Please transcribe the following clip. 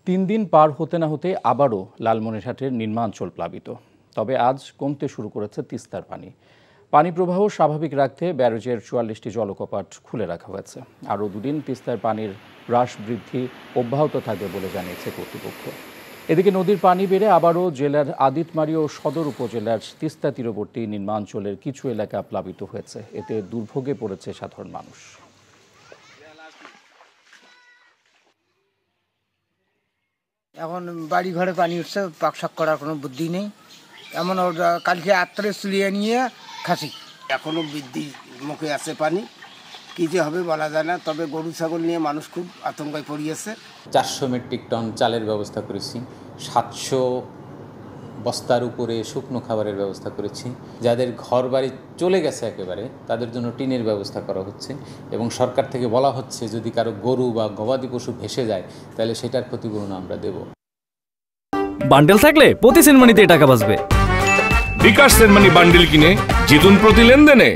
তিন দিন পার হতে না হতে আবারও লালমনিরহাটের নিম্নাঞ্চল প্লাবিত। তবে আজ কমতে শুরু করেছে তিস্তার পানি প্রবাহ স্বাভাবিক রাখতে ব্যারেজের ৪৪টি জলকপাট খুলে রাখা হয়েছে। আরও দুদিন তিস্তার পানির হ্রাস বৃদ্ধি অব্যাহত থাকবে বলে জানিয়েছে কর্তৃপক্ষ। এদিকে নদীর পানি বেড়ে আবারও জেলার আদিতমারি ও সদর উপজেলার তিস্তা তীরবর্তী নিম্নাঞ্চলের কিছু এলাকা প্লাবিত হয়েছে। এতে দুর্ভোগে পড়েছে সাধারণ মানুষ। এখন বাড়ি ঘরে পানি উঠছে, পাকশাক করার কোনো বুদ্ধি নেই। এমন কালকে আত্রে চুলিয়ে নিয়ে খাসি এখনো বৃদ্ধি মুখে আছে পানি, কী যে হবে বলা যায় না। তবে গরু ছাগল নিয়ে মানুষ খুব আতঙ্কায় পড়িয়েছে। ৪০০ মেট্রিক টন চালের ব্যবস্থা করেছি, ৭০০ বস্তার উপরে শুকনো খাবারের ব্যবস্থা করেছি। যাদের ঘর বাড়ি চলে গেছে একেবারে তাদের জন্য টিনের ব্যবস্থা করা হচ্ছে এবং সরকার থেকে বলা হচ্ছে যদি কারো গরু বা গবাদি পশু ভেসে যায় তাহলে সেটার ক্ষতিপূরণ আমরা দেব। বান্ডেল থাকলে প্রতি সেনমানিতে টাকা বাঁচবে। বিকাশ সেনমানি বান্ডেল কিনে জিতুন প্রতি লেনদেনে।